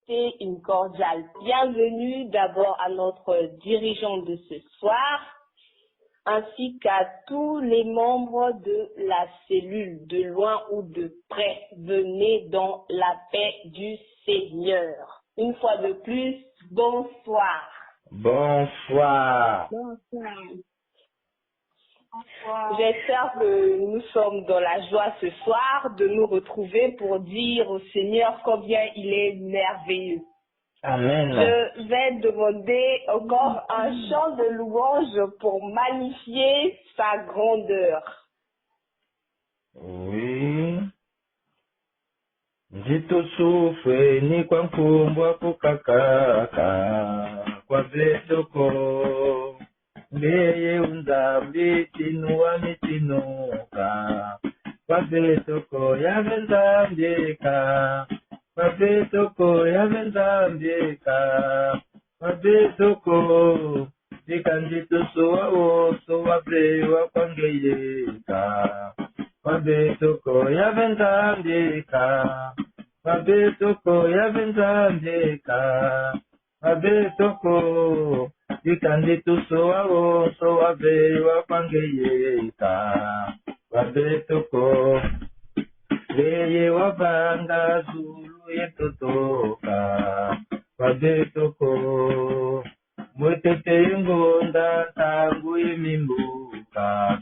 souhaiter une cordiale bienvenue d'abord à notre dirigeant de ce soir, ainsi qu'à tous les membres de la cellule, de loin ou de près. Venez dans la paix du Seigneur. Une fois de plus, bonsoir. Bonsoir. Bonsoir. J'espère que nous sommes dans la joie ce soir de nous retrouver pour dire au Seigneur combien il est merveilleux. Amen. Je vais demander encore un chant de louange pour magnifier sa grandeur. Oui. Jitusufe ni kwa mkumbwa kukakaka kwa blesoko mbeye unzambi tinuwa mitinuka kwa blesoko yavenzambika kwa blesoko yavenzambika kwa blesoko jikanjitusuwa woso wablewa kwangeyeka Wabetoko yavenzambika, wabetoko yavenzambika, wabetoko ikanditu wawo so wabe wapangeyeka, wabetoko leye wabanga zulu yetotoka, wabetoko mwetete ngonda tangu imimbuka.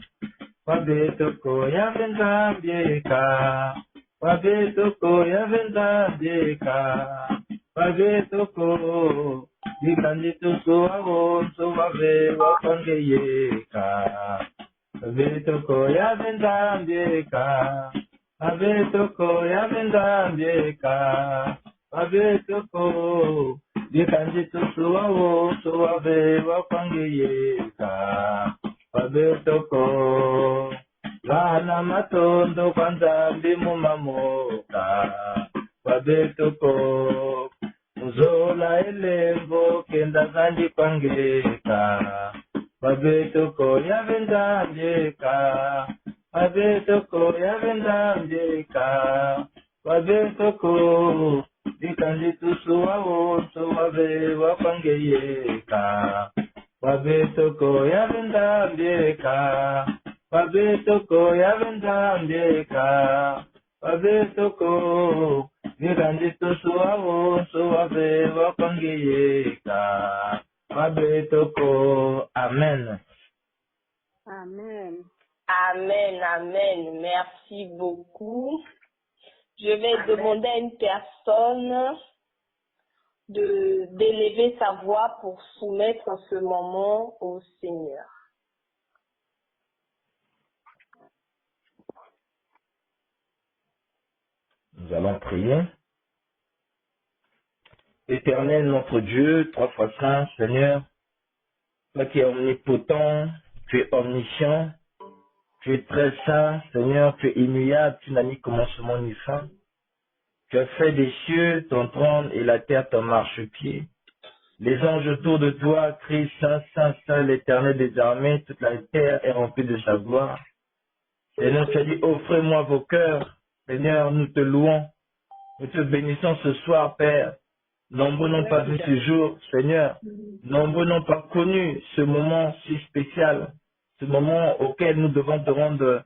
Wabetoko yavenzambika, wabetoko yavenzambika, wabetoko ikanditusu wawonso wabe wapangeyeka. Wabetoko yavenzambika, wabetoko yavenzambika, wabetoko ikanditusu wawonso wabe wapangeyeka. Wabetoko Vana matondo kwanzambi mumamoka Wabetoko Uzola elembo kenda zandi kwangeka Wabetoko yavenzambika Wabetoko yavenzambika Wabetoko Dikanditusu wawonso wabe wapangeyeka Wabetoko yavenzambika, wabetoko yavenzambika, wabetoko nikanditusu wawonso wabe wapangeyeka, wabetoko. Amen. Amen. Amen, amen. Merci beaucoup. Je vais demander à une personne d'élever sa voix pour soumettre ce moment au Seigneur. Nous allons prier. Éternel notre Dieu, trois fois saint, Seigneur, toi qui es omnipotent, tu es omniscient, tu es très saint, Seigneur, tu es immuable, tu n'as ni commencement ni fin. Tu as fait des cieux ton trône et la terre ton marchepied. Les anges autour de toi crient Saint, Saint, Saint, l'Éternel des armées, toute la terre est remplie de sa gloire. Seigneur, tu as dit, offrez-moi vos cœurs. Seigneur, nous te louons, nous te bénissons ce soir, Père. Nombreux n'ont pas vu ce jour, Seigneur. Nombreux n'ont pas connu ce moment si spécial, ce moment auquel nous devons te rendre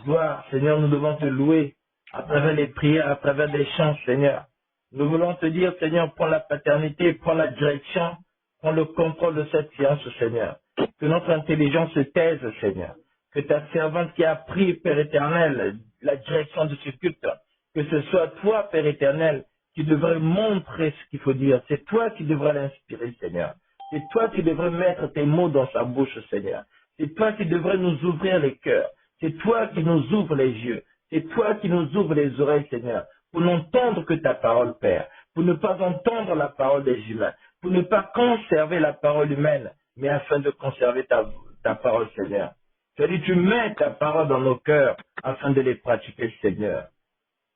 gloire. Seigneur, nous devons te louer à travers les prières, à travers les chants, Seigneur. Nous voulons te dire, Seigneur, prends la paternité, prends la direction, prends le contrôle de cette séance, Seigneur. Que notre intelligence se taise, Seigneur. Que ta servante qui a pris, Père éternel, la direction de ce culte, que ce soit toi, Père éternel, qui devrais montrer ce qu'il faut dire. C'est toi qui devrais l'inspirer, Seigneur. C'est toi qui devrais mettre tes mots dans sa bouche, Seigneur. C'est toi qui devrais nous ouvrir les cœurs. C'est toi qui nous ouvre les yeux. C'est toi qui nous ouvre les oreilles, Seigneur, pour n'entendre que ta parole, Père, pour ne pas entendre la parole des humains, pour ne pas conserver la parole humaine, mais afin de conserver ta parole, Seigneur. Tu as dit, tu mets ta parole dans nos cœurs afin de les pratiquer, Seigneur.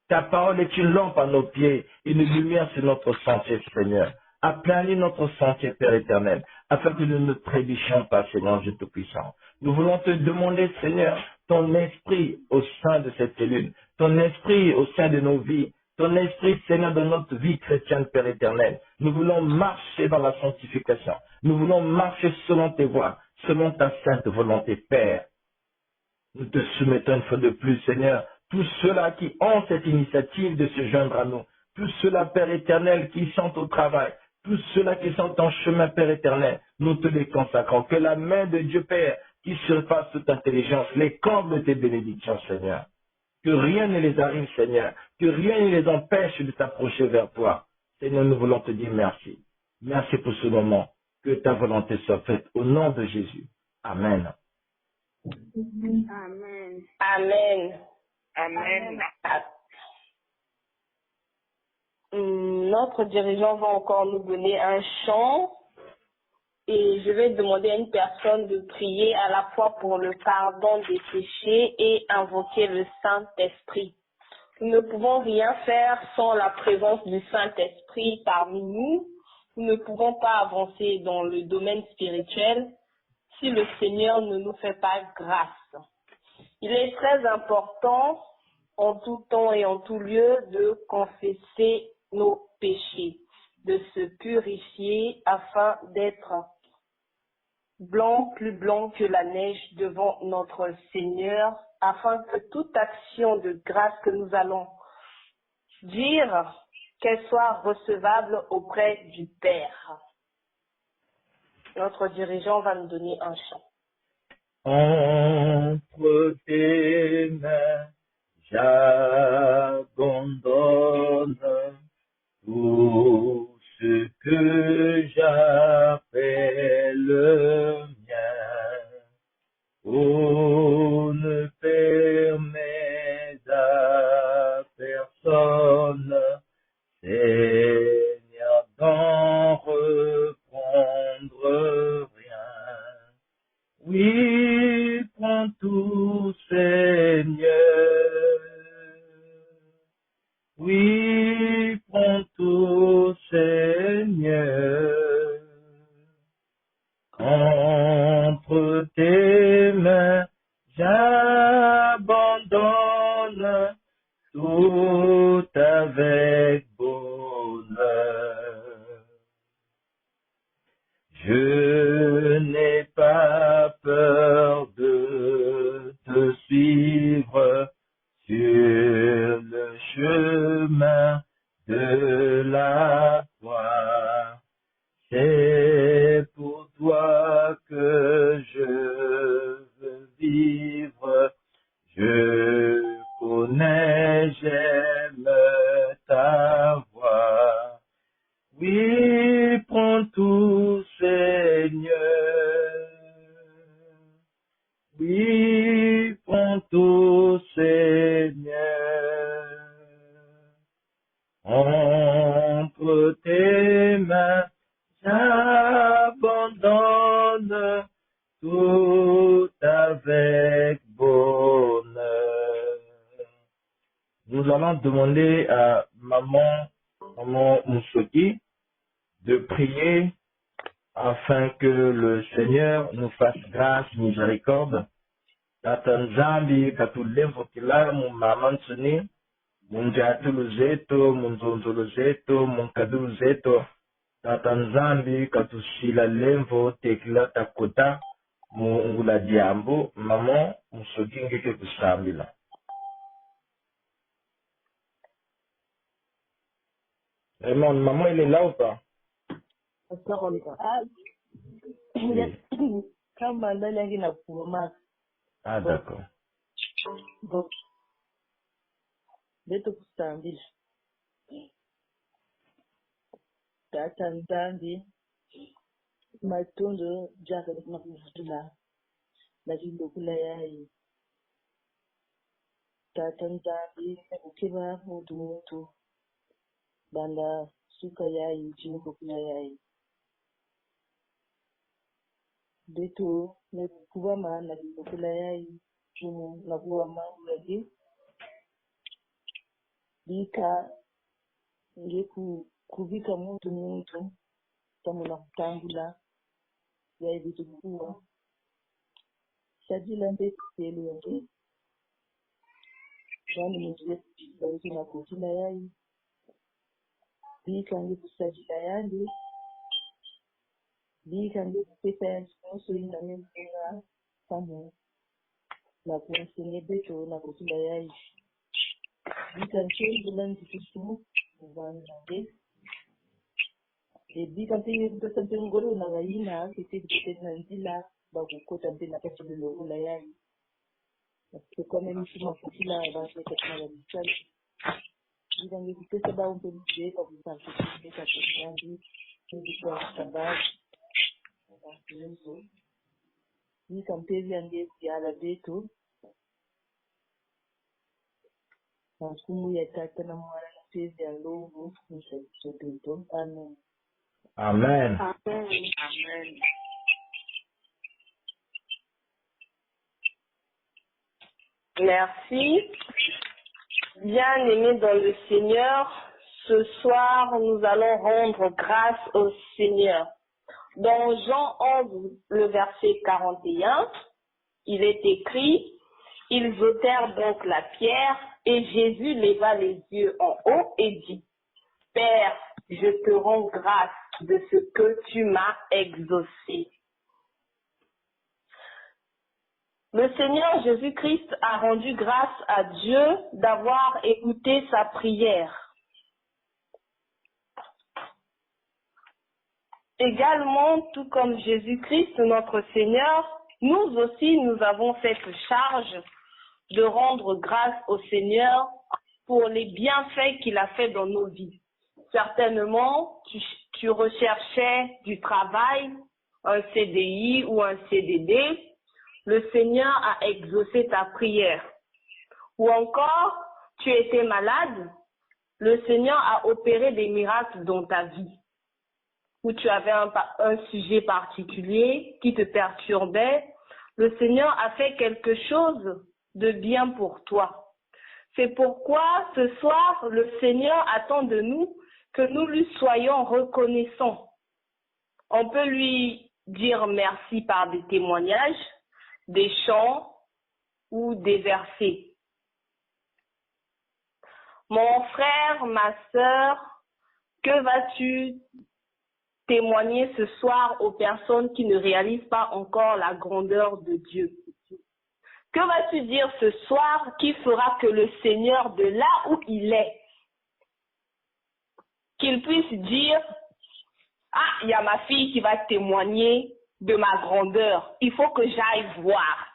Ta parole est une lampe à nos pieds, une lumière sur notre sentier, Seigneur. Aplanis notre sentier, Père éternel, afin que nous ne trébuchions pas, Seigneur Dieu Tout-Puissant. Nous voulons te demander, Seigneur, ton esprit au sein de cette cellule, ton esprit au sein de nos vies, ton esprit, Seigneur, dans notre vie chrétienne, Père éternel. Nous voulons marcher dans la sanctification. Nous voulons marcher selon tes voies, selon ta sainte volonté, Père. Nous te soumettons une fois de plus, Seigneur, tous ceux-là qui ont cette initiative de se joindre à nous, tous ceux-là, Père éternel, qui sont au travail, tous ceux-là qui sont en chemin, Père éternel, nous te les consacrons. Que la main de Dieu, Père, qui surpasse toute intelligence, les comble de tes bénédictions, Seigneur. Que rien ne les arrive, Seigneur, que rien ne les empêche de s'approcher vers toi. Seigneur, nous voulons te dire merci. Merci pour ce moment. Que ta volonté soit faite au nom de Jésus. Amen. Amen. Amen. Amen. Notre dirigeant va encore nous donner un chant et je vais demander à une personne de prier à la fois pour le pardon des péchés et invoquer le Saint-Esprit. Nous ne pouvons rien faire sans la présence du Saint-Esprit parmi nous. Nous ne pouvons pas avancer dans le domaine spirituel si le Seigneur ne nous fait pas grâce. Il est très important en tout temps et en tout lieu de confesser nos péchés, de se purifier afin d'être blanc, plus blanc que la neige devant notre Seigneur, afin que toute action de grâce que nous allons dire, qu'elle soit recevable auprès du Père. Notre dirigeant va nous donner un chant. Entre tes mains, j'abandonne tout ce que j'appelle le mien. Oh, ne permets à personne, Seigneur, d'en reprendre rien. Oui, prends tout, Seigneur. Oui, prends tout, Seigneur. Entre tes mains, j'abandonne tout avec bonheur. Je n'ai pas peur de te suivre sur le chemin de la croix. C'est pour toi que je veux vivre. Je connais, j'aime ta voix. Oui, prends tout, Seigneur. Oui, prends tout, Seigneur. Entre tes mains, j'abandonne tout avec bonheur. Nous allons demander à maman Moussoki de prier afin que le Seigneur nous fasse grâce, miséricorde. Tata Nzambi katulemvokila mu mama nsuni, munjatulu zetu, munzonzolo zetu, munkadulu zetu. Tata Nzambi katusila lemvo tekila takota mu ngula diambo, maman Moussoki ngeke kusambila. Vraiment, maman, elle est là ou pas? Oui. Ah, d'accord. Tata Nzambi matunzo jaka nakuvutula lazindokula yayi Tata Nzambi ukiba muntu banda suka yayi chinokula yayi beto nekuba mana lazindokula yayi chumu nakuwa maulagi bika kubika muntu tamuna kutangula yayi bitukuwa sajila ndekutelu yange kandi muntu yekuti na kutila yayi bikange kusajila yange bikange kupesa yange nosolinga nemvunga pamo na kuensenye beto na kutula yayi bikanchengula nzikusu vanange bikange kupesa ntengolo na vayina kitibitena nzila bakukota mpena kachibulokula yayi kama mishima kutila abantu katina babisali bikange kupesa baumpe mjeka kusansi kubeka yangi ndikwa sababu bikampe yange byala beto Masumu ya tata na mwana na pezi ya lovu nishabisobeto. Amen. Amen. Amen. Amen. Merci. Bien-aimés dans le Seigneur, ce soir, nous allons rendre grâce au Seigneur. Dans Jean 11, le verset 41, il est écrit, « Ils ôtèrent donc la pierre, et Jésus leva les yeux en haut et dit, « Père, je te rends grâce de ce que tu m'as exaucé. » Le Seigneur Jésus-Christ a rendu grâce à Dieu d'avoir écouté sa prière. Également, tout comme Jésus-Christ, notre Seigneur, nous aussi, nous avons cette charge de rendre grâce au Seigneur pour les bienfaits qu'il a fait dans nos vies. Certainement, tu recherchais du travail, un CDI ou un CDD. Le Seigneur a exaucé ta prière. Ou encore, tu étais malade. Le Seigneur a opéré des miracles dans ta vie. Ou tu avais un sujet particulier qui te perturbait. Le Seigneur a fait quelque chose de bien pour toi. C'est pourquoi ce soir, le Seigneur attend de nous que nous lui soyons reconnaissants. On peut lui dire merci par des témoignages, des chants ou des versets. Mon frère, ma sœur, que vas-tu témoigner ce soir aux personnes qui ne réalisent pas encore la grandeur de Dieu? Que vas-tu dire ce soir qui fera que le Seigneur, de là où il est, qu'il puisse dire, ah, il y a ma fille qui va témoigner de ma grandeur, il faut que j'aille voir.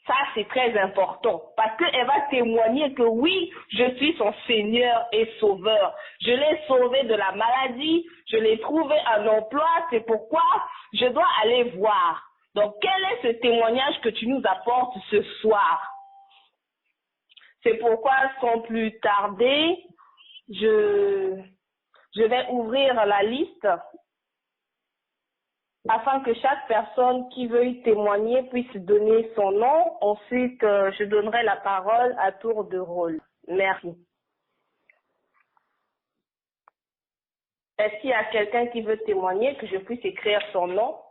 Ça, c'est très important parce qu'elle va témoigner que oui, je suis son Seigneur et Sauveur. Je l'ai sauvé de la maladie, je l'ai trouvé un emploi, c'est pourquoi je dois aller voir. Donc, quel est ce témoignage que tu nous apportes ce soir? C'est pourquoi, sans plus tarder, je vais ouvrir la liste afin que chaque personne qui veuille témoigner puisse donner son nom. Ensuite, je donnerai la parole à tour de rôle. Merci. Est-ce qu'il y a quelqu'un qui veut témoigner, que je puisse écrire son nom?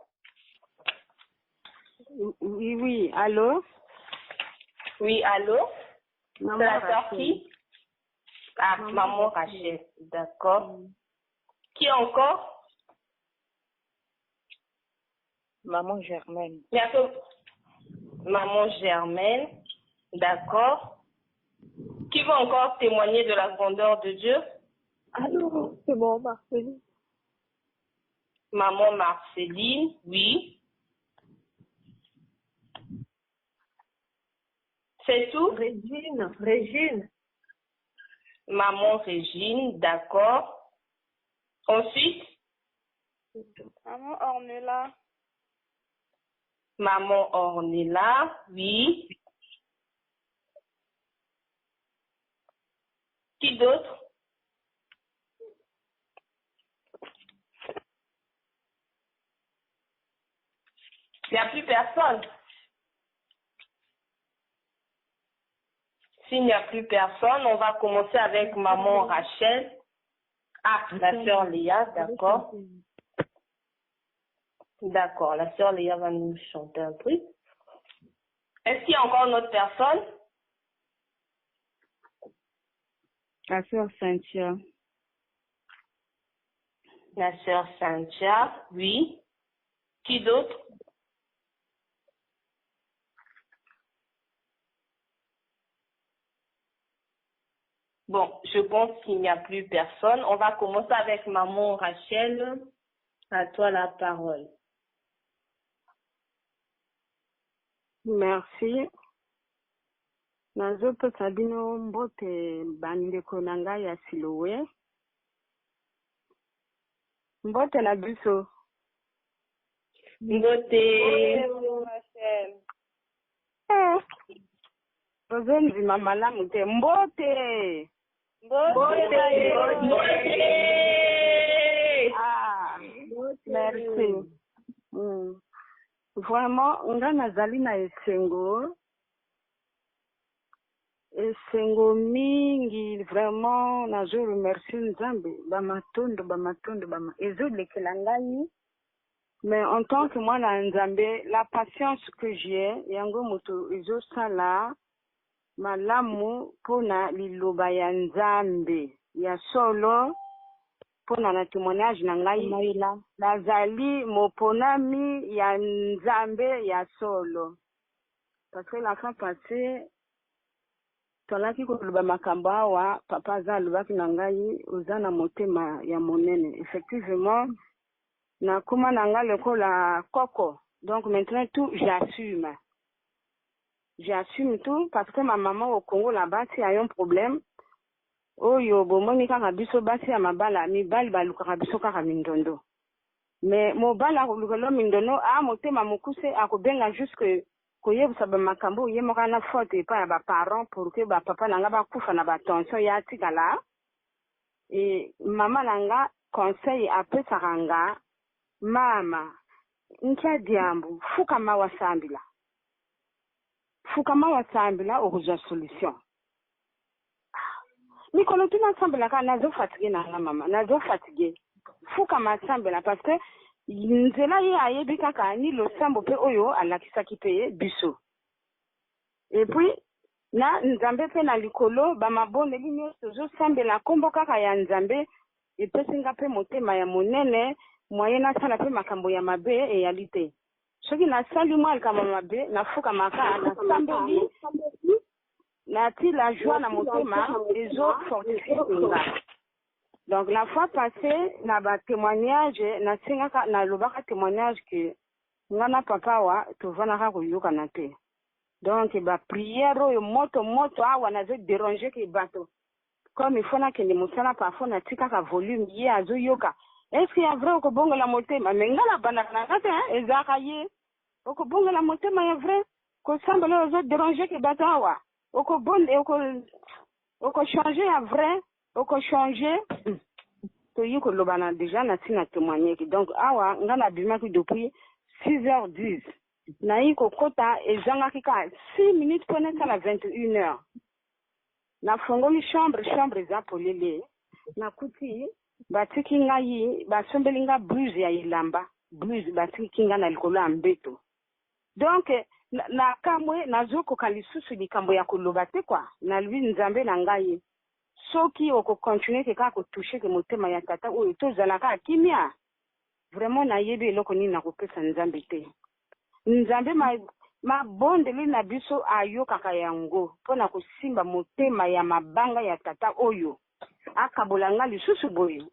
Oui, allô? Oui, allô? Maman C'est la sœur Rachel. qui? Ah, maman Rachel. D'accord. Qui encore? Maman Germaine. Bientôt. Maman Germaine. D'accord. Qui veut encore témoigner de la grandeur de Dieu? Allô, c'est bon, Marceline. Maman Marceline, oui. C'est tout? Régine. Maman Régine, d'accord. Ensuite? Maman Ornella. Maman Ornella, oui. Qui d'autre? Il n'y a plus personne. S'il n'y a plus personne, on va commencer avec maman Rachel. Ah, la sœur Léa, d'accord. D'accord, la sœur Léa va nous chanter un truc. Est-ce qu'il y a encore une autre personne? La sœur Cynthia. La sœur Cynthia, oui. Qui d'autre? Bon, je pense qu'il n'y a plus personne. On va commencer avec maman Rachel. À toi la parole. Merci. Nazopesa bino mbote bandeko na ngai ya Siloé. Mbote na biso. Mbote. Ozonzima malamu te. Mbote. Mbote. Ah, merci. Vraiment, nga nazali na esengo mingi, vraiment nazo remercier Nzambe bamatondo ezolekela ngai. Mais en tant que moi na Nzambe, la patience que j'ai yango moto ezosala malamu pona liloba ya Nzambe ya solo pona na témoignage na ngai nazali moponami ya Nzambe ya solo. Parce que la fin passée tolaki koloba makambo awa papa aza alobaki na ngai oza na motema ya monene. Effectivement nakoma na ngai lokola koko. Donc maintenant tout j'assume tout parce que ma maman au Congo là-bas si a un problème oyo bomoni kaka biso basi ya mabala mibali balukaka biso kaka mindondo. Mais mobala kolukelo mindondo motema mokuse akobenga jusque koyebisa bamakambo ye moko na faute epai ya baparent pour que bapapa na nga bakufa na batension ya tikala. Et mama na nga conseil apesaka nga mama nkia diambu fukama wasambila okuzwa solution. Nikolo tuna sambila ka nazo fatigué na nga mama nazo fatigué fukama sambila parce que nzela ye ayebi kaka ni losambo pe oyo alakisaki pe biso. Et puis na Nzambe pe na likolo bamabondeli nyonso zosambela kombo kaka ya Nzambe epesinga pe motema ya monene moye nasala pe makambo ya mabe eyali te. Soki nasali mwa likambo mabe nafukamaka nasambeli nati la joie na motema ezofortifie nga. Donc la fois passée na ba témoignage na singaka na lobaka témoignage que ngana papa wa tovana koyoka na te. Donc ba prière oyo moto awa na zo déranger ke bato. Comme il faut na kende mosala parfois na tika ka volume ye azoyoka. Est-ce qu'il y a vrai ko bongo la motema mais ngala bana na kate ezaka ye. Ko bongo la motema ya vrai ko sambelo zo déranger ke bato awa. Oko bonde oko changer ya vrai. Oko changer to yiko lobana déjà na tina témoigner. Donc awa ngana bimaki depuis 6h10 na yiko kota ezanga kika 6 minutes pone kala 21h na fongoli chambre za polele na kuti batiki ngai basombeli nga blouse ya ilamba blouse batiki nga na likolo ya mbeto. Donc na kamwe nazokoka lisusu likambo ya koloba te kwa na lui Nzambe na ngai soki oko continuer ke ka ko toucher ke motema ya tata oyo tozalaka kimia vraiment na yebi eloko nini na kopesa Nzambe te. Nzambe ma bondeli na biso ayokaka yango pona kosimba motema ya mabanga ya tata oyo akabolanga lisusu boyo.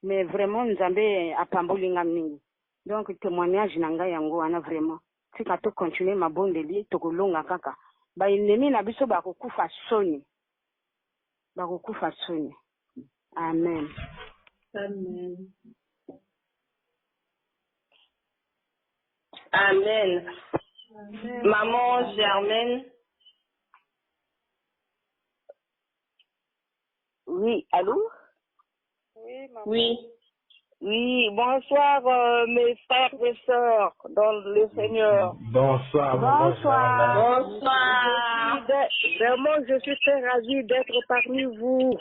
Mais vraiment Nzambe apamboli nga mingi. Donc témoignage na ngai yango ana vraiment tika to continuer mabondeli tokolonga kaka ba ennemi na biso bakokufa soni. Amen. Amen. Maman Germaine. Oui, allô? Oui, maman. Oui. Oui, bonsoir mes frères et sœurs dans le Seigneur. Bonsoir. Bonsoir. Vraiment, je suis très ravie d'être parmi vous.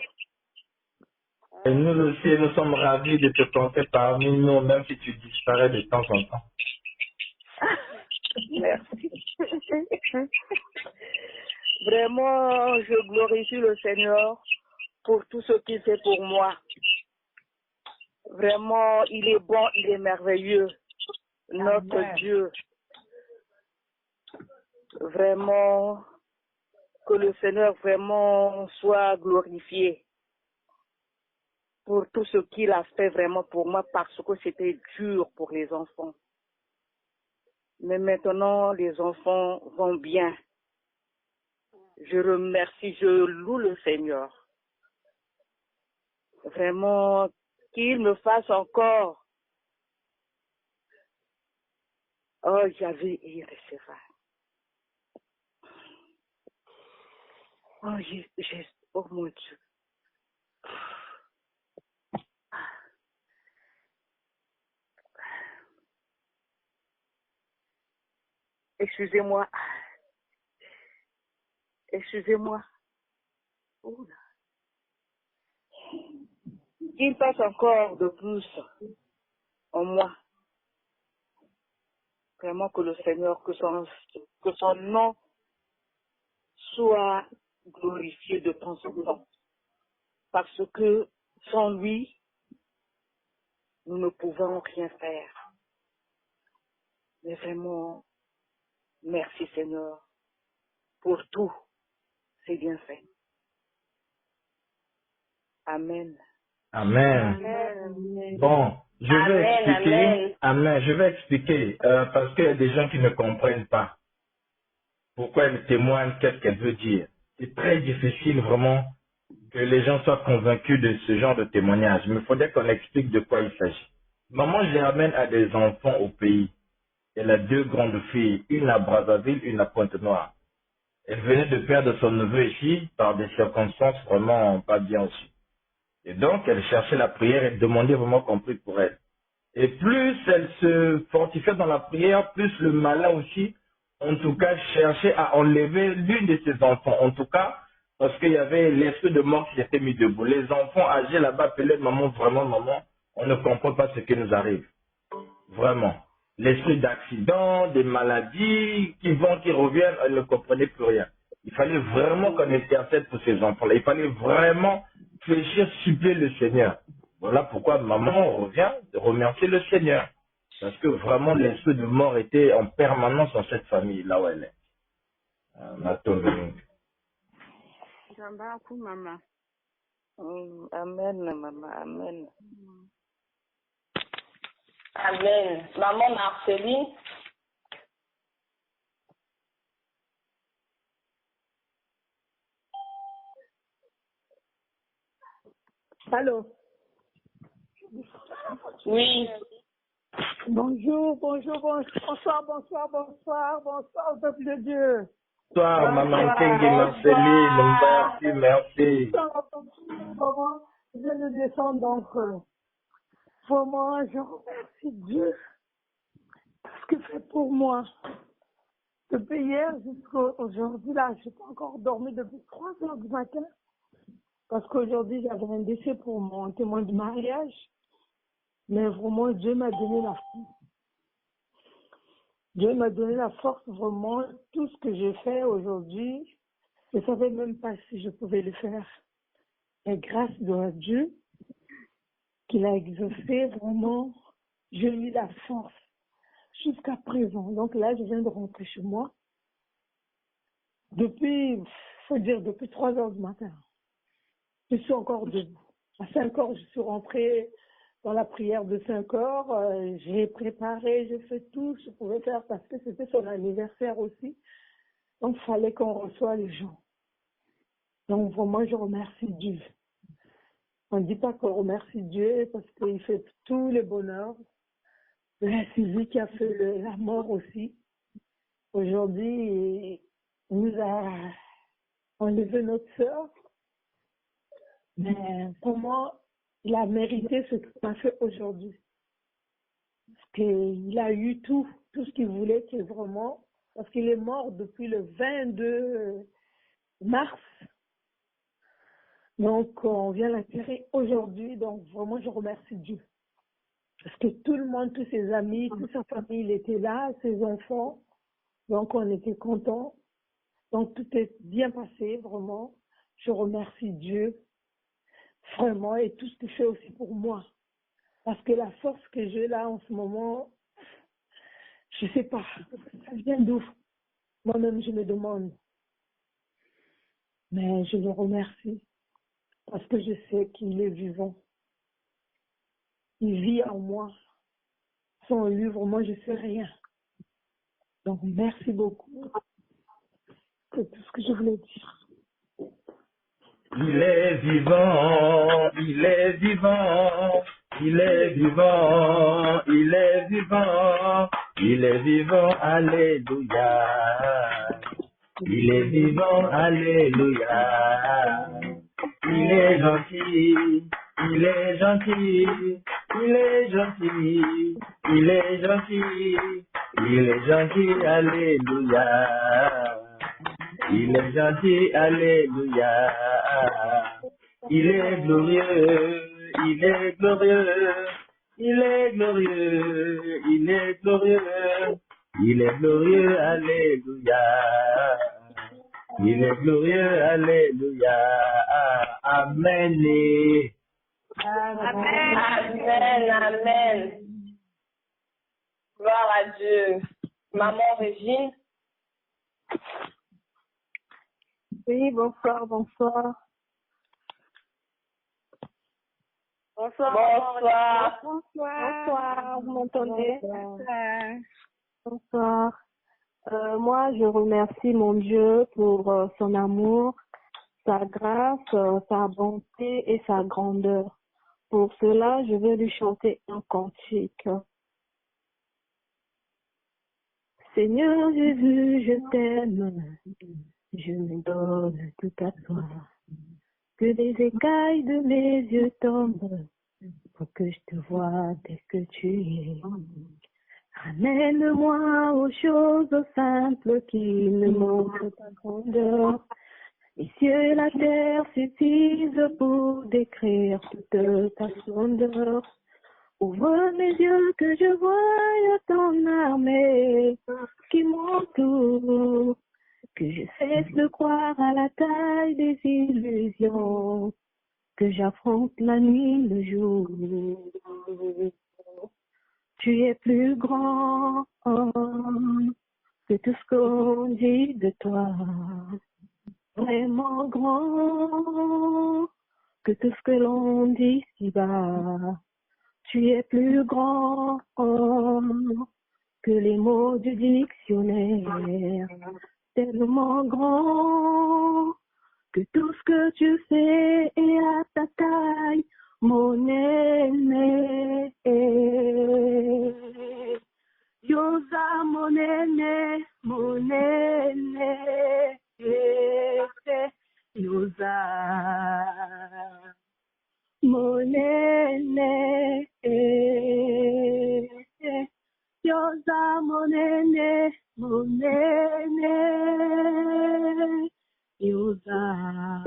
Et nous aussi, nous sommes ravis de te compter parmi nous, même si tu disparais de temps en temps. Merci. Vraiment, je glorifie le Seigneur pour tout ce qu'il fait pour moi. Vraiment, il est bon, il est merveilleux. Notre Amen. Dieu. Vraiment, que le Seigneur vraiment soit glorifié pour tout ce qu'il a fait vraiment pour moi parce que c'était dur pour les enfants. Mais maintenant, les enfants vont bien. Je remercie, je loue le Seigneur. Vraiment, qu'il me fasse encore. Oh, j'avais irrécevable. Oh, oh mon Dieu. Excusez-moi. Excusez-moi. Oh là. Qu'il fasse encore de plus en moi. Vraiment que le Seigneur, que son nom soit glorifié de temps en temps. Parce que sans lui, nous ne pouvons rien faire. Mais vraiment, merci Seigneur pour tout. C'est bien fait. Amen. Amen. Amen. Bon, je vais Amen, expliquer. amen. Amen. Je vais expliquer parce qu'il y a des gens qui ne comprennent pas pourquoi elle témoigne, qu'est-ce qu'elle veut dire. C'est très difficile vraiment que les gens soient convaincus de ce genre de témoignage. Mais il faudrait qu'on explique de quoi il s'agit. Maman Germaine a des enfants au pays. Elle a 2 grandes filles, une à Brazzaville, une à Pointe-Noire. Elle venait de perdre son neveu ici par des circonstances vraiment pas bien aussi. Et donc, elle cherchait la prière et demandait vraiment qu'on prie pour elle. Et plus elle se fortifiait dans la prière, plus le malin aussi, en tout cas, cherchait à enlever l'une de ses enfants. En tout cas, parce qu'il y avait l'esprit de mort qui s'était mis debout. Les enfants âgés là-bas appelaient maman, vraiment maman, on ne comprend pas ce qui nous arrive. Vraiment. L'esprit d'accident, des maladies qui vont, qui reviennent, elle ne comprenait plus rien. Il fallait vraiment qu'on intercède pour ces enfants-là. Il fallait vraiment fléchir, supplier le Seigneur. Voilà pourquoi maman revient de remercier le Seigneur. Parce que vraiment l'esprit de mort était en permanence dans cette famille, là où elle est. Jambaku, maman. Amen, maman. Amen. Amen. Maman Marceline. Allô. Oui. Bonjour, bonsoir, peuple de Dieu. Bonsoir, maman Kengi Marceline, Bonsoir. merci. Comment je viens de descendre donc. Vraiment, je remercie Dieu pour ce qu'il fait pour moi. Depuis hier jusqu'à aujourd'hui, là, je n'ai pas encore dormi depuis 3 heures du matin. Parce qu'aujourd'hui, j'avais un décès pour mon témoin de mariage. Mais vraiment, Dieu m'a donné la force. Dieu m'a donné la force, vraiment, tout ce que j'ai fait aujourd'hui, je ne savais même pas si je pouvais le faire. Et grâce à Dieu, qu'il a exaucé, vraiment, j'ai eu la force jusqu'à présent. Donc là, je viens de rentrer chez moi. Depuis, faut dire, depuis 3 heures du matin. Je suis encore debout. À 5 heures, je suis rentrée dans la prière de 5 heures. J'ai préparé, j'ai fait tout ce que je pouvais faire parce que c'était son anniversaire aussi. Donc, il fallait qu'on reçoive les gens. Donc, vraiment, je remercie Dieu. On ne dit pas qu'on remercie Dieu parce qu'il fait tous les bonheurs. C'est lui qui a fait la mort aussi. Aujourd'hui, il nous a enlevé notre sœur. Mais pour moi, il a mérité ce qu'il a fait aujourd'hui. Parce qu'il a eu tout ce qu'il voulait, qui est vraiment, parce qu'il est mort depuis le 22 mars. Donc, on vient l'enterrer aujourd'hui. Donc, vraiment, je remercie Dieu. Parce que tout le monde, tous ses amis, toute sa famille, il était là, ses enfants. Donc, on était contents. Donc, tout est bien passé, vraiment. Je remercie Dieu, vraiment, et tout ce qu'il fait aussi pour moi. Parce que la force que j'ai là en ce moment, je sais pas, ça vient d'où? Moi-même, je me demande. Mais je le remercie parce que je sais qu'il est vivant. Il vit en moi. Sans livre, moi, je sais rien. Donc, merci beaucoup. C'est tout ce que je voulais dire. Il est vivant, il est vivant, il est vivant, il est vivant, il est vivant, alléluia. Il est vivant, alléluia. Il est gentil, il est gentil, il est gentil, il est gentil, il est gentil, alléluia. Il est gentil, alléluia. Il est glorieux, il est glorieux, il est glorieux, il est glorieux, il est glorieux, alléluia. Il est glorieux, alléluia. Amen. Amen, amen, amen. Gloire à Dieu. Maman Régine. Oui, bonsoir, bonsoir. Bonsoir. Bonsoir. Bonsoir, vous m'entendez? Bonsoir. Moi, je remercie mon Dieu pour son amour, sa grâce, sa bonté et sa grandeur. Pour cela, je veux lui chanter un cantique. Seigneur Jésus, je t'aime, je me donne tout à toi. Que les écailles de mes yeux tombent pour que je te voie dès que tu es. Ramène-moi aux choses simples qui me montrent ta grandeur. Les cieux et la terre suffisent pour décrire toute ta splendeur. Ouvre mes yeux que je voie ton armée qui m'entoure. Que je cesse de croire à la taille des illusions. Que j'affronte la nuit, le jour. Tu es plus grand que tout ce qu'on dit de toi. Vraiment grand que tout ce que l'on dit ici-bas. Tu es plus grand que les mots du dictionnaire. Tellement grand que tout ce que tu fais est à ta taille, mon aîné. Yosa, mon aîné, mon aîné. Yosa, mon aîné. Yosa, mon aîné, mon aîné. Yosa.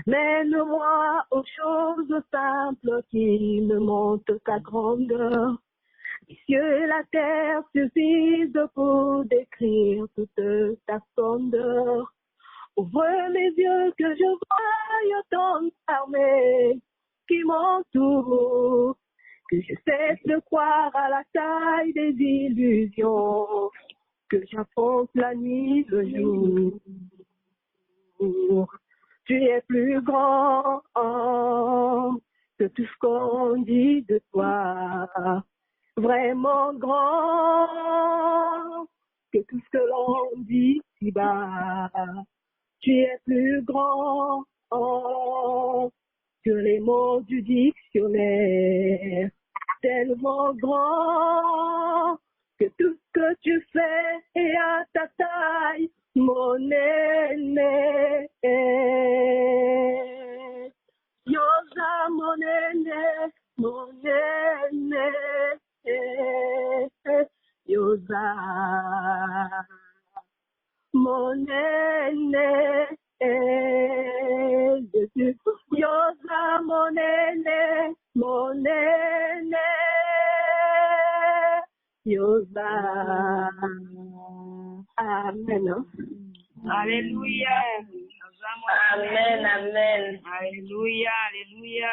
Amène-moi aux choses simples qui me montrent ta grandeur. Les cieux et la terre suffisent pour décrire toute ta splendeur. Ouvre mes yeux que je voie ton armée qui m'entoure. Que je cesse de croire à la taille des illusions. Que j'affronte la nuit, le jour. Tu es plus grand que tout ce qu'on dit de toi. Vraiment grand que tout ce que l'on dit ici-bas. Tu es plus grand que les mots du dictionnaire. Tellement grand que tout ce que tu fais est à ta taille, mon aîné. Yosa, mon aîné, mon aîné. Yosa, mon aîné. Yosa, mon aîné, mon aîné. Yosa. Amen. Alléluia. Amen, amen. Alléluia, alléluia.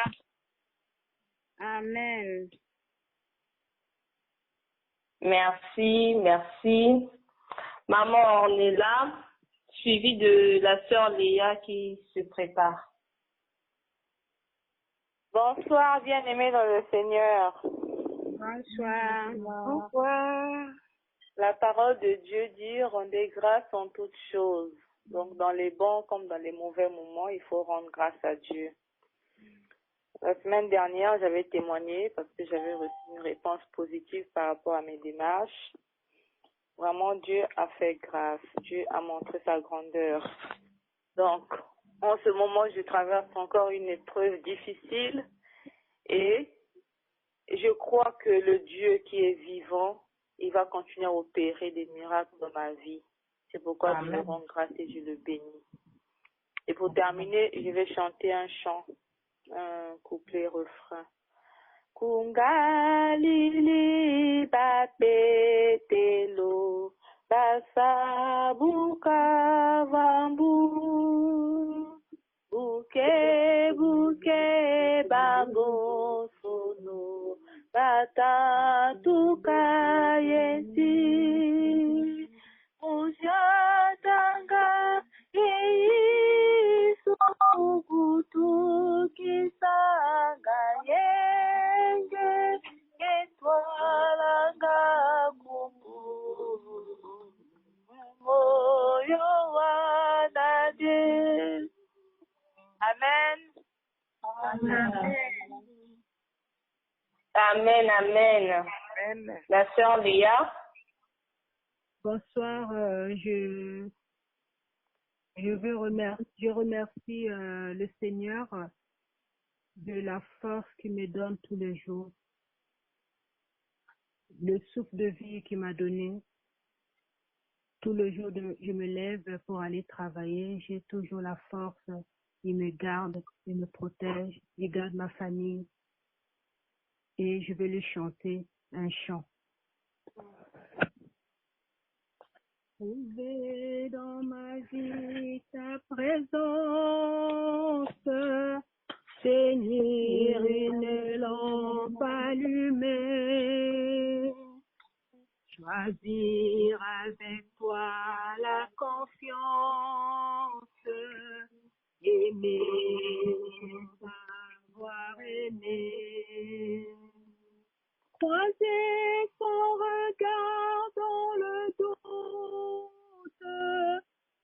Amen. Merci, merci. Maman, on est là, suivi de la sœur Léa qui se prépare. Bonsoir, bien-aimés dans le Seigneur. Bonsoir. Bonsoir. La parole de Dieu dit, rendez grâce en toutes choses. Donc, dans les bons comme dans les mauvais moments, il faut rendre grâce à Dieu. La semaine dernière, j'avais témoigné parce que j'avais reçu une réponse positive par rapport à mes démarches. Vraiment, Dieu a fait grâce. Dieu a montré sa grandeur. Donc, en ce moment, je traverse encore une épreuve difficile et je crois que le Dieu qui est vivant, il va continuer à opérer des miracles dans ma vie. C'est pourquoi je le rends grâce et je le bénis. Et pour terminer, je vais chanter un chant, un couplet, refrain. Kungalili bapetelo basabuka vambu buke buke bango sono batatuka yesi Ujatanga Yesu kutu kisanga yenge etwalanga kumbu moyo wanade. Amen. Amen, amen. Amen. La sœur Léa. Bonsoir, je remercie le Seigneur de la force qu'il me donne tous les jours, le souffle de vie qu'il m'a donné. Tous les jours, je me lève pour aller travailler, j'ai toujours la force. Il me garde, il me protège, il garde ma famille. Et je vais lui chanter un chant. Trouver dans ma vie ta présence, Seigneur, une lampe allumée. Choisir avec toi la confiance, aimer, savoir aimer. Croiser son regard dans le doute,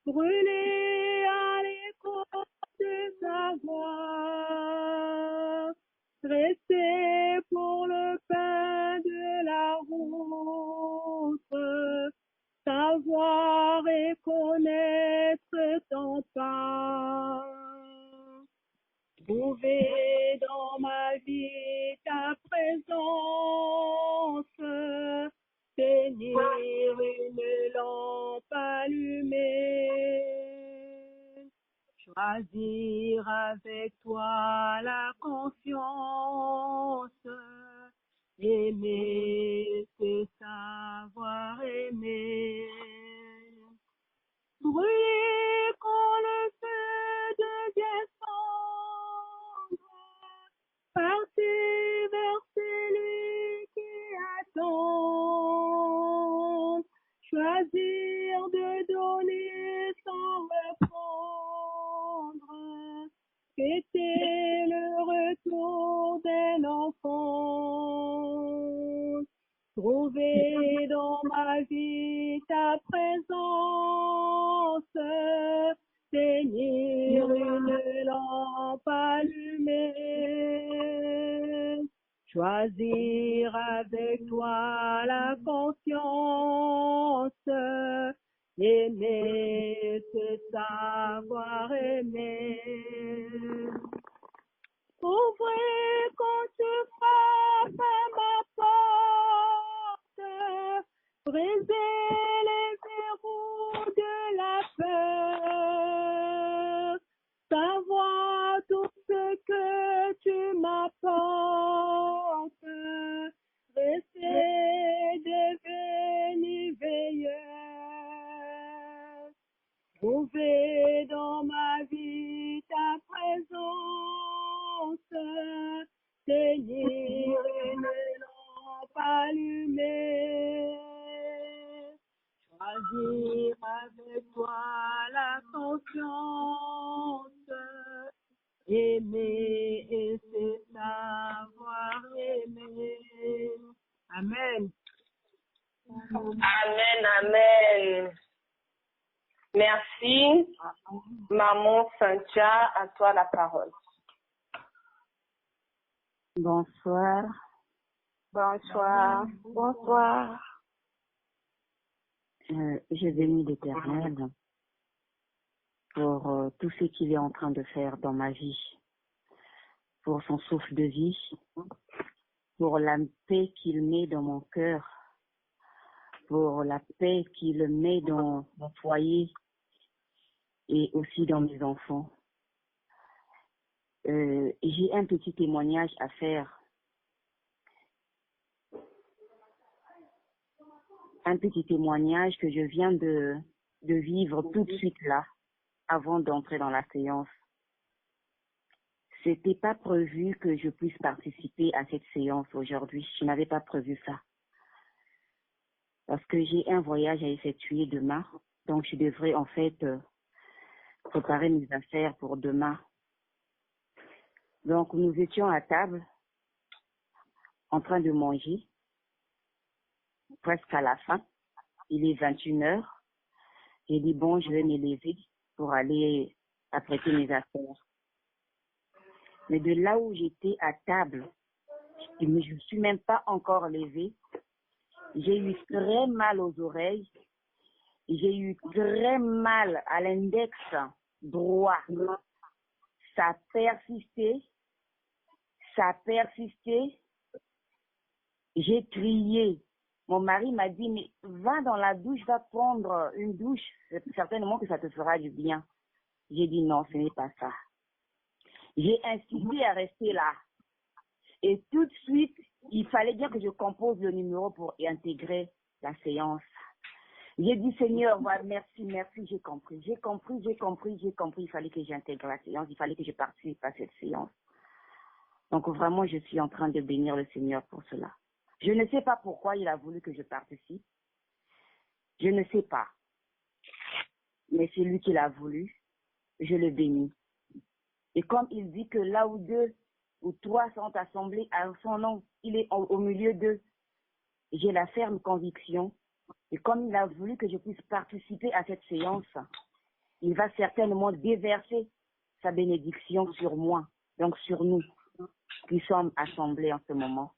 brûler à l'écoute de sa voix, rester pour le pain de la route, savoir et connaître ton pain. Trouver dans ma vie ta présence, Seigneur, une lampe allumée. Choisir avec toi la confiance, aimer, c'est savoir aimer. Brûler quand le feu devient sombre, partir vers celui qui attend, choisir de donner sans répondre, c'était le retour d'un enfant. Trouver dans ma vie ta présence, Seigneur, une lampe allumée. Choisir avec toi la confiance, aimer, c'est savoir aimer. Ouvrez quand tu frappes à ma porte, brisez les verrous de la peur, savoir tout ce que tu m'apportes, rester devenu veilleur. Trouver dans ma vie ta présence, Seigneur, allumée. Choisir avec toi la conscience, aimer et se savoir aimer. Amen. Amen, amen. Merci. Maman Cynthia, à toi la parole. Bonsoir. Bonsoir. Bonsoir. Je bénis l'Éternel pour tout ce qu'il est en train de faire dans ma vie, pour son souffle de vie, pour la paix qu'il met dans mon cœur, pour la paix qu'il met dans mon foyer et aussi dans mes enfants. J'ai un petit témoignage à faire. Un petit témoignage que je viens de vivre tout de suite là, avant d'entrer dans la séance. C'était pas prévu que je puisse participer à cette séance aujourd'hui. Je n'avais pas prévu ça. Parce que j'ai un voyage à effectuer demain. Donc, je devrais en fait préparer mes affaires pour demain. Donc, nous étions à table, en train de manger, presque à la fin. Il est 21h. J'ai dit, bon, je vais me lever pour aller apprêter mes affaires. Mais de là où j'étais à table, je ne me suis même pas encore levée. J'ai eu très mal aux oreilles. J'ai eu très mal à l'index droit. Ça persistait. J'ai crié. Mon mari m'a dit, mais va dans la douche, va prendre une douche. C'est certainement que ça te fera du bien. J'ai dit non, ce n'est pas ça. J'ai insisté à rester là. Et tout de suite, il fallait bien que je compose le numéro pour intégrer la séance. J'ai dit, Seigneur, merci, j'ai compris. Il fallait que j'intègre la séance, il fallait que je participe à cette séance. Donc vraiment, je suis en train de bénir le Seigneur pour cela. Je ne sais pas pourquoi il a voulu que je participe. Je ne sais pas. Mais c'est lui qui l'a voulu. Je le bénis. Et comme il dit que là où 2 ou 3 sont assemblés à son nom, il est au milieu d'eux. J'ai la ferme conviction. Et comme il a voulu que je puisse participer à cette séance, il va certainement déverser sa bénédiction sur moi, donc sur nous qui sommes assemblés en ce moment.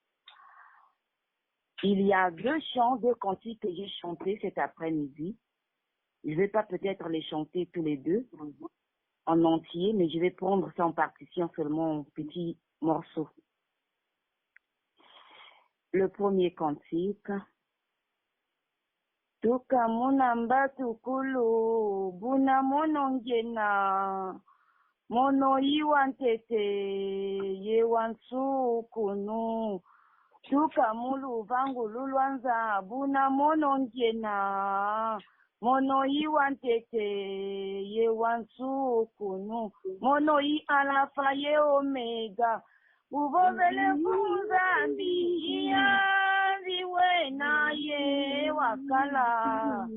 Il y a 2 chants, 2 cantiques que j'ai chantés cet après-midi. Je ne vais pas peut-être les chanter tous les 2 en entier, mais je vais prendre ça en partition seulement en petits morceaux. Le premier cantique. Tuka munamba tukulu, buna monongena, mono iwantete, yewansu kunu. Tuka mulu vangu lulwanza, buna monongena, mono iwantete, yewansu kunu. Mono I alafa ye omega, uvovele kumzambi, wena ye wakala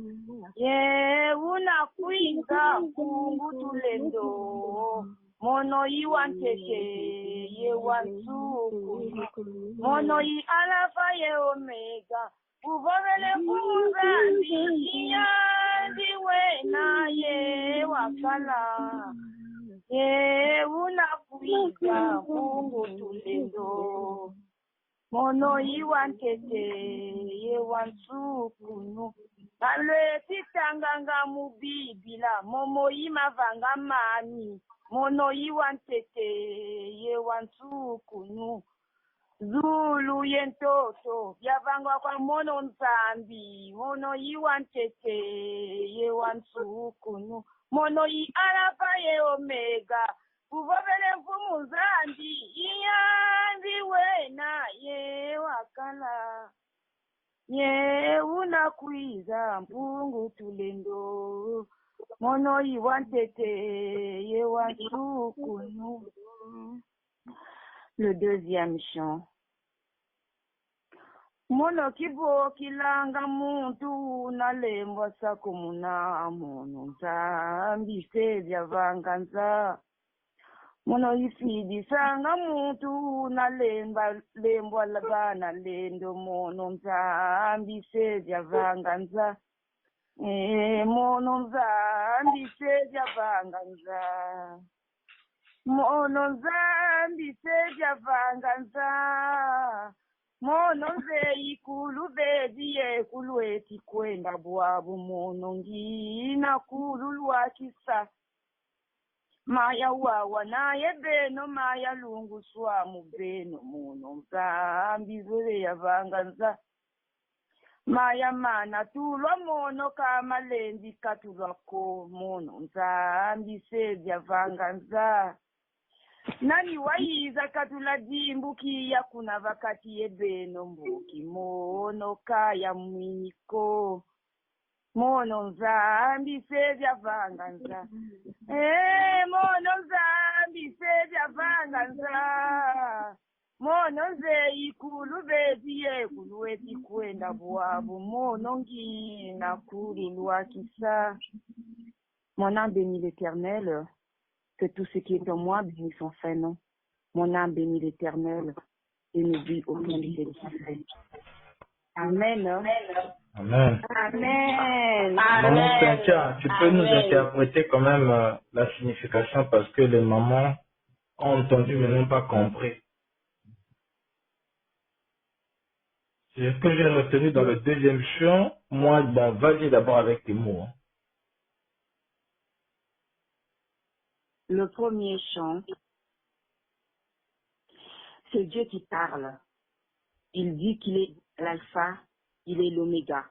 ye unakwinga kungu tulendo mono iwantete ye wansuku mono I alafa ye omega uvovele kumzambi wena ye wakala ye unakwinga kungu tulendo mono iwantete ye wansukunu alwe titanganga mubibila momo imavanga mani mono iwantete ye wansukunu zulu yentoto yavangwa kwa mono nzambi mono iwantete ye wansukunu mono I alfa ye omega uvovele mfumu zandi iyanzi wena ye wakala ye unakwiza mpungu tulendo mono iwantete ye wansukunu. Le deuxième chant. Mono kibo kilanga muntu nalembwa sakumuna mono nzambi sevya vanganza. Mono ifidi sanga muntu lembwa labana lendo mono nzambi sevya vanganza. Mono nzambi sevya vanganza. Mono nzambi sevya vanganza. Mono nze ikulu bediye kulweti kwenda bwabu mono ngina kululwa kisa. Maya wawa naye beno maya lungu swamu beno mono nzambi zwe ya vanganza. Maya mana tulwa mono kama lendi katulwa ko mono nzambi sevya vanganza. Nani waiza katula jimbuki ya kuna vakati ebeno mbuki mono kaya mwiko. Mono nzambi sevya vanganza. Mono nzambi sevya vanganza. Mono nze ikulu bediye kulweti kwenda bwabu mono ngina kululwa kisa. Mon âme bénit l'Éternel, que tout ce qui est en moi bénisse son saint nom. Mon âme bénit l'Éternel et n'oublie aucun de ses bienfaits. Amen. Amen. Amen. Maman Cynthia, tu peux nous interpréter quand même la signification parce que les mamans ont entendu mais n'ont pas compris. C'est ce que j'ai retenu dans le deuxième chant. Moi, vas-y d'abord avec tes mots. Hein. Le premier chant, c'est Dieu qui parle. Il dit qu'il est l'alpha, il est l'oméga.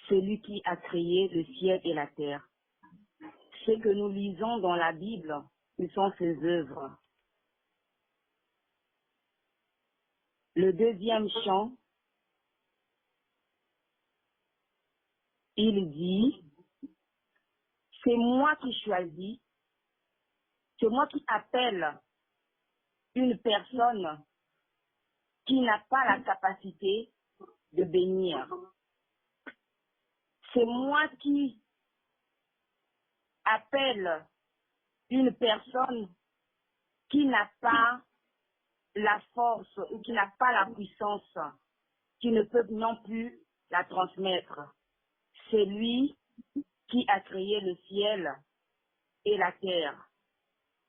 C'est lui qui a créé le ciel et la terre. Ce que nous lisons dans la Bible, ce sont ses œuvres. Le deuxième chant, il dit, c'est moi qui choisis, c'est moi qui appelle une personne qui n'a pas la capacité de bénir. C'est moi qui appelle une personne qui n'a pas la force ou qui n'a pas la puissance, qui ne peut non plus la transmettre. C'est lui qui a créé le ciel et la terre.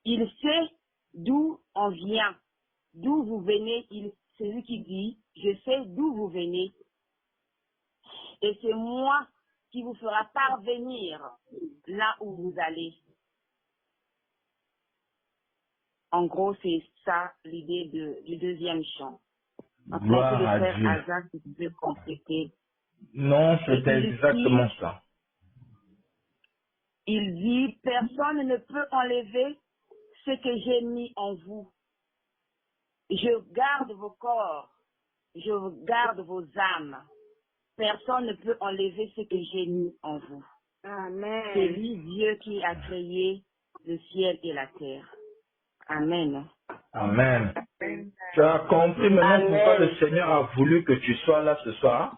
Il sait d'où on vient, d'où vous venez. C'est lui qui dit, je sais d'où vous venez. Et c'est moi qui vous fera parvenir là où vous allez. En gros, c'est ça l'idée du deuxième chant. Gloire le à frère Dieu. Azar, si tu peux compléter. Non, c'était exactement ça. Il dit, personne ne peut enlever ce que j'ai mis en vous. Je garde vos corps, je garde vos âmes. Personne ne peut enlever ce que j'ai mis en vous. Amen. C'est lui, Dieu, qui a créé le ciel et la terre. Amen. Amen. Tu as compris maintenant Amen. pourquoi le Seigneur a voulu que tu sois là ce soir?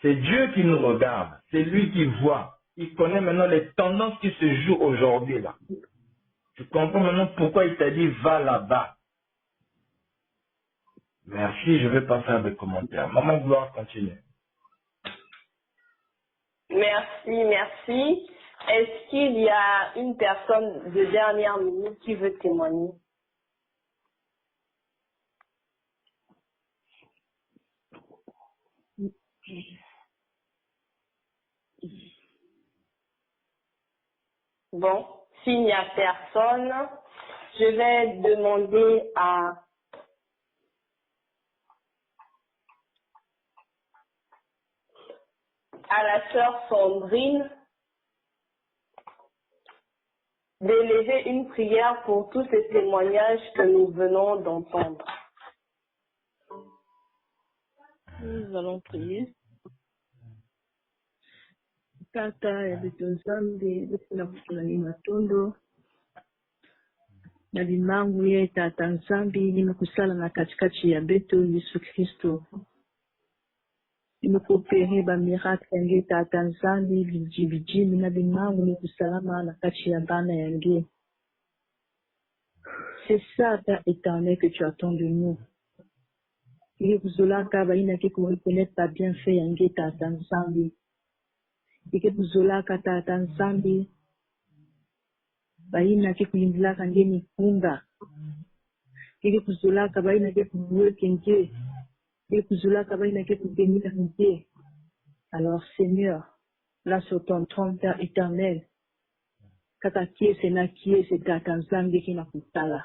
C'est Dieu qui nous regarde. C'est lui qui voit. Il connaît maintenant les tendances qui se jouent aujourd'hui là. Tu comprends maintenant pourquoi il t'a dit va là-bas. Merci, je vais pas faire de commentaires. Maman Gloire, continue. Merci, merci. Est-ce qu'il y a une personne de dernière minute qui veut témoigner? Bon, s'il n'y a personne, je vais demander à la sœur Sandrine d'élever une prière pour tous ces témoignages que nous venons d'entendre. Nous allons prier. Tata ebito nzambe bepona kusula ni matondo na bimangu ye Tata Nzambi nimekusala na katikati ya beto Yesu Kristo. Nimekupere ba miracle yange Tata Nzambi bijimi na bimangu nimekusalama na kati ya bana yange. C'est ça, Père éternel, que tu attends de nous. Il kuzolaka baina ke ko reconnaître ta bienfait yange Tata Nzambi. Ike kuzolaka Tata Nzambi baina ke kuimbulaka ngeni kunga. Ike kuzolaka baina ke kuweke nje. Ike kuzolaka baina ke kubenira nje. Alors Seigneur, là sur ton trône Père éternel, kaka kiese na kiese Tata Nzambi ki na kutala.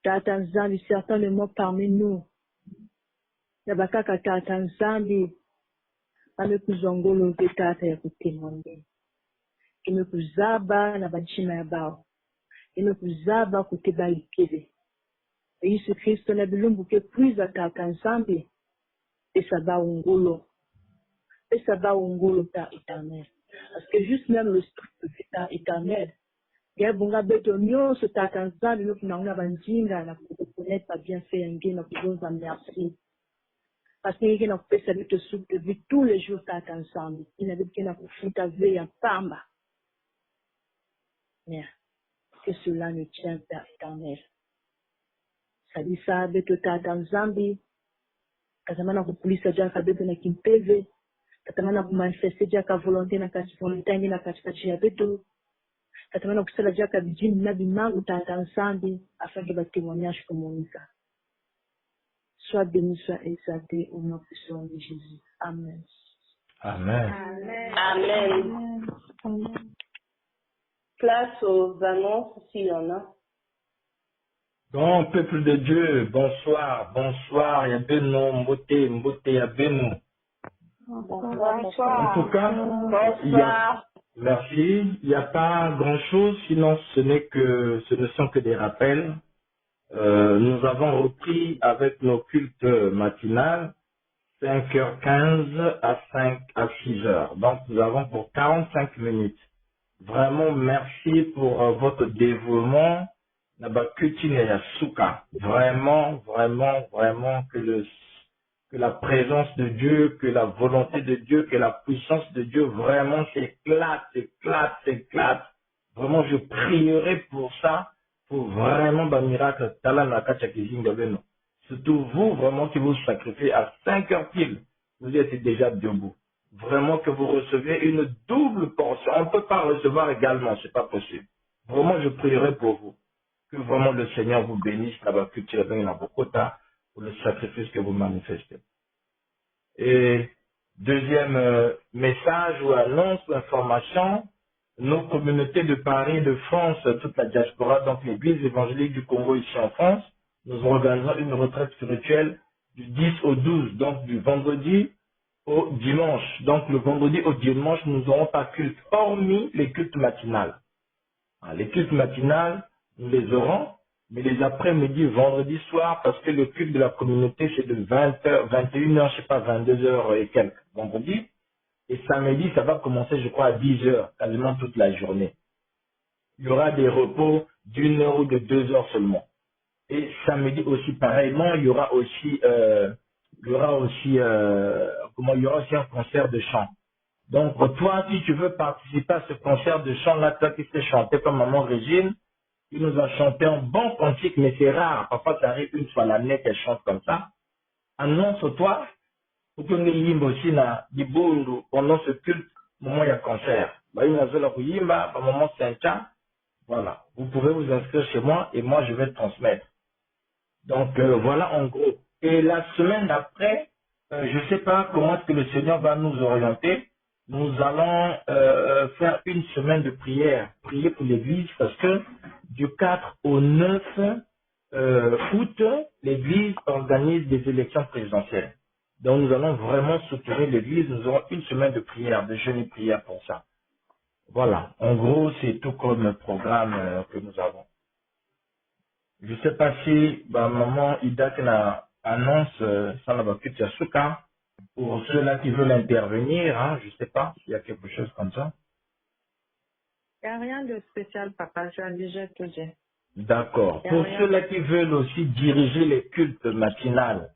Tata Nzambi certainement parmi nous. Yabakaka Tata Nzambi ame kuzongolo ke Tata ya kutemonde. Ime kuzaba na bachima ya bao. Ime kuzaba kuteba ikebe. Yesu Kristo na bilumbu ke kuiza Tata Nzambi. Esa ba ungolo. Esa ba ungolo ta éternel. Parce que juste même le Esprit de ta éternel. Yabunga beto nyonso Tata Nzambi no kunanga banjinga na kukonnaître pas bien fait yangi na kuzonza merci. Parce que yake na kupesa beto soupe de vie tous les jours Tata Nzambi. Ina beto na kufuta ve ya pamba. Mais que cela ne tient Père éternel. Ça dit ça beto Tata Nzambi. Kazamana kupulisa jaka beto na kimpeve. Katamana kumanifeste jaka volonté na kati volonté na kati ya beto. Katamana kusala jaka bijini na bimangu Tata Nzambi afin que ba témoignage communique. Sois béni, sois exalté au nom puissant de Jésus. Amen. Amen. Amen. Place aux annonces s'il y en a. Grand peuple de Dieu, bonsoir, bonsoir, Yabeno, Mbote, Yabeno. Bonsoir. En tout cas, Bonsoir. merci. Il n'y a pas grand-chose, sinon ce ne sont que des rappels. Nous avons repris avec nos cultes matinales 5h15 à 6h. Donc nous avons pour 45 minutes. Vraiment merci pour votre dévouement. Vraiment, vraiment, vraiment que la présence de Dieu, que la volonté de Dieu, que la puissance de Dieu vraiment s'éclate. Vraiment, je prierai pour ça, pour vraiment un miracle. Surtout vous, vraiment, qui vous sacrifiez à 5h pile, vous êtes déjà debout. Vraiment que vous recevez une double portion. On ne peut pas recevoir également, c'est pas possible. Vraiment, je prierai pour vous. Que vraiment le Seigneur vous bénisse pour le sacrifice que vous manifestez. Et deuxième message ou annonce ou information, nos communautés de Paris, de France, toute la diaspora, donc l'église évangélique du Congo ici en France, nous organisons une retraite spirituelle du 10 au 12, donc du vendredi au dimanche. Donc le vendredi au dimanche, nous n'aurons pas culte, hormis les cultes matinales. Les cultes matinales, nous les aurons, mais les après-midi, vendredi soir, parce que le culte de la communauté, c'est de 20h, 21h, je sais pas, 22h et quelques, vendredi. Et samedi, ça va commencer, je crois, à 10h, quasiment toute la journée. Il y aura des repos d'1 heure ou de 2 heures seulement. Et samedi aussi, pareillement, il y aura aussi un concert de chant. Donc, toi, si tu veux participer à ce concert de chant-là, toi qui sais chanter comme Maman Régine, il nous a chanté un bon cantique, mais c'est rare. Parfois, ça arrive une fois l'année qu'elle chante comme ça. Annonce-toi, pour que nous yimba aussi na Dibundu, pendant ce culte, moment il y a concert. Bah, il y a un moment 5 ans. Voilà. Vous pouvez vous inscrire chez moi et moi, je vais le transmettre. Donc, voilà en gros. Et la semaine d'après, je ne sais pas comment est-ce que le Seigneur va nous orienter. Nous allons faire une semaine de prière, prier pour l'Église, parce que du 4 au 9 août, l'Église organise des élections présidentielles. Donc nous allons vraiment soutenir l'Église, nous aurons une semaine de prière, de jeûne et prière pour ça. Voilà, en gros c'est tout comme programme que nous avons. Je ne sais pas si maman Ida annonce ça la Yasuka. Pour ceux-là qui veulent intervenir, hein, je ne sais pas s'il y a quelque chose comme ça. Il n'y a rien de spécial, papa. Je as déjà tout dit. D'accord. Pour ceux-là qui veulent aussi diriger les cultes matinales,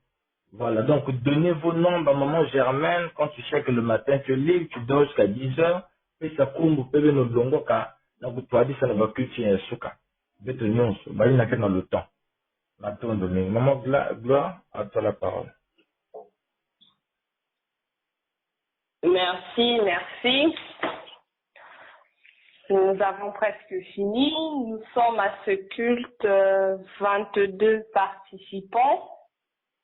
voilà, donc donnez vos nombres à maman Germaine quand tu sais que le matin tu es libre, tu dors jusqu'à 10h, et ça court, vous pouvez nous donner donc tu as dit ça ne va plus tuer souka. Bête nyonso, bah il n'a que dans le temps. Maintenant, maman Gloire, à toi la parole. Merci, merci. Nous avons presque fini. Nous sommes à ce culte 22 participants.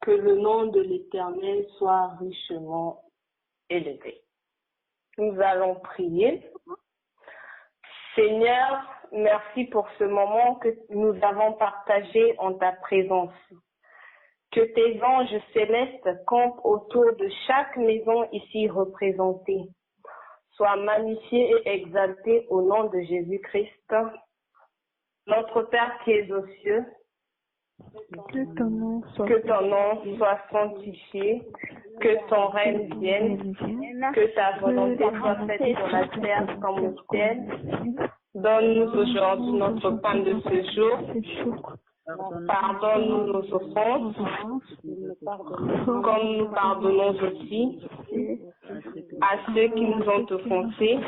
Que le nom de l'Éternel soit richement élevé. Nous allons prier. Seigneur, merci pour ce moment que nous avons partagé en ta présence. Que tes anges célestes campent autour de chaque maison ici représentée. Sois magnifié et exalté au nom de Jésus-Christ. Notre Père qui es aux cieux, que ton nom soit sanctifié, que ton règne vienne, que ta volonté soit faite sur la terre comme au ciel. Donne-nous aujourd'hui notre pain de ce jour. Pardonne-nous nos offenses, comme nous pardonnons aussi à ceux qui nous ont offensés.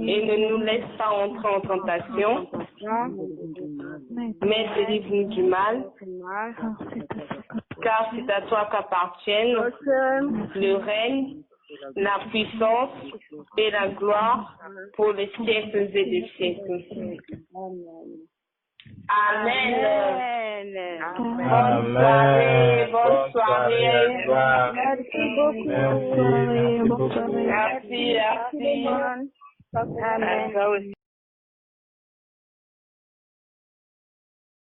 Et ne nous laisse pas entrer en tentation, mais délivre-nous du mal. Car c'est à toi qu'appartiennent le règne, la puissance et la gloire pour les siècles et des siècles. Amen. Bonne soirée. Merci beaucoup. Merci. Amen.